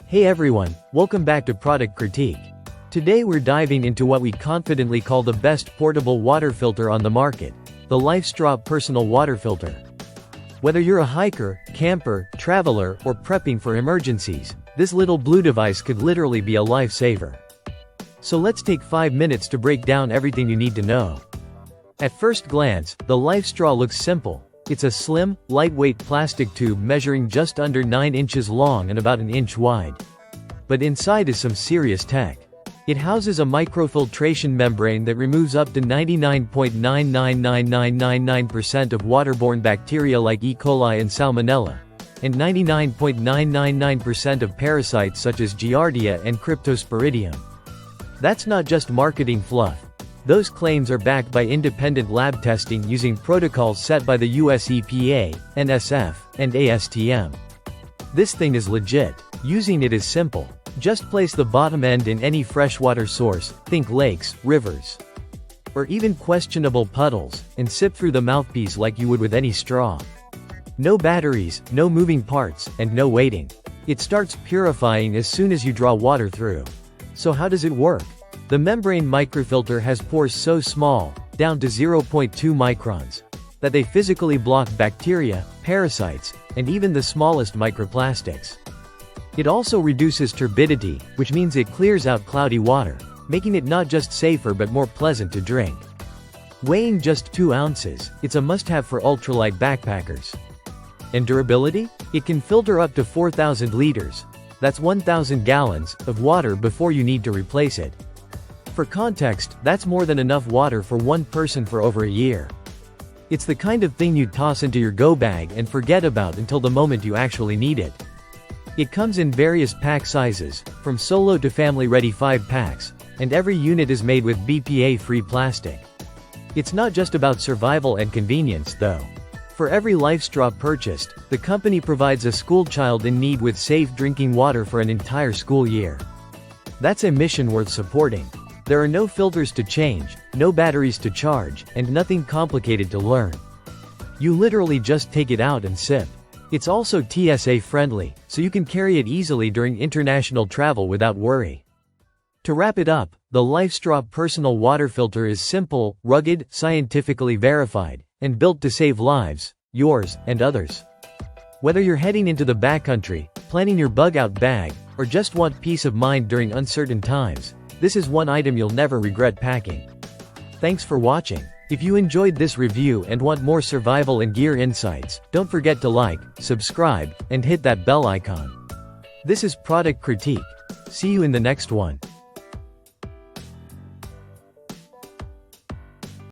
Hey everyone, welcome back to Product Critique. Today we're diving into what we confidently call the best portable water filter on the market, the LifeStraw Personal Water Filter. Whether you're a hiker, camper, traveler, or prepping for emergencies, this little blue device could literally be a lifesaver. So let's take 5 minutes to break down everything you need to know. At first glance, the LifeStraw looks simple. It's a slim, lightweight plastic tube measuring just under 9 inches long and about an inch wide. But inside is some serious tech. It houses a microfiltration membrane that removes up to 99.999999% of waterborne bacteria like E. coli and Salmonella, and 99.999% of parasites such as Giardia and Cryptosporidium. That's not just marketing fluff. Those claims are backed by independent lab testing using protocols set by the US EPA, NSF, and ASTM. This thing is legit. Using it is simple. Just place the bottom end in any freshwater source, think lakes, rivers, or even questionable puddles, and sip through the mouthpiece like you would with any straw. No batteries, no moving parts, and no waiting. It starts purifying as soon as you draw water through. So how does it work? The membrane microfilter has pores so small, down to 0.2 microns, that they physically block bacteria, parasites, and even the smallest microplastics. It also reduces turbidity, which means it clears out cloudy water, making it not just safer but more pleasant to drink. Weighing just 2 ounces, it's a must-have for ultralight backpackers. And durability? It can filter up to 4,000 liters. That's 1,000 gallons of water before you need to replace it. For context, that's more than enough water for one person for over a year. It's the kind of thing you'd toss into your go bag and forget about until the moment you actually need it. It comes in various pack sizes, from solo to family-ready 5 packs, and every unit is made with BPA-free plastic. It's not just about survival and convenience, though. For every LifeStraw purchased, the company provides a schoolchild in need with safe drinking water for an entire school year. That's a mission worth supporting. There are no filters to change, no batteries to charge, and nothing complicated to learn. You literally just take it out and sip. It's also TSA friendly, so you can carry it easily during international travel without worry. To wrap it up, the LifeStraw Personal Water Filter is simple, rugged, scientifically verified, and built to save lives, yours, and others. Whether you're heading into the backcountry, planning your bug-out bag, or just want peace of mind during uncertain times, this is one item you'll never regret packing. Thanks for watching. If you enjoyed this review and want more survival and gear insights, don't forget to like, subscribe, and hit that bell icon. This is Product Critique. See you in the next one.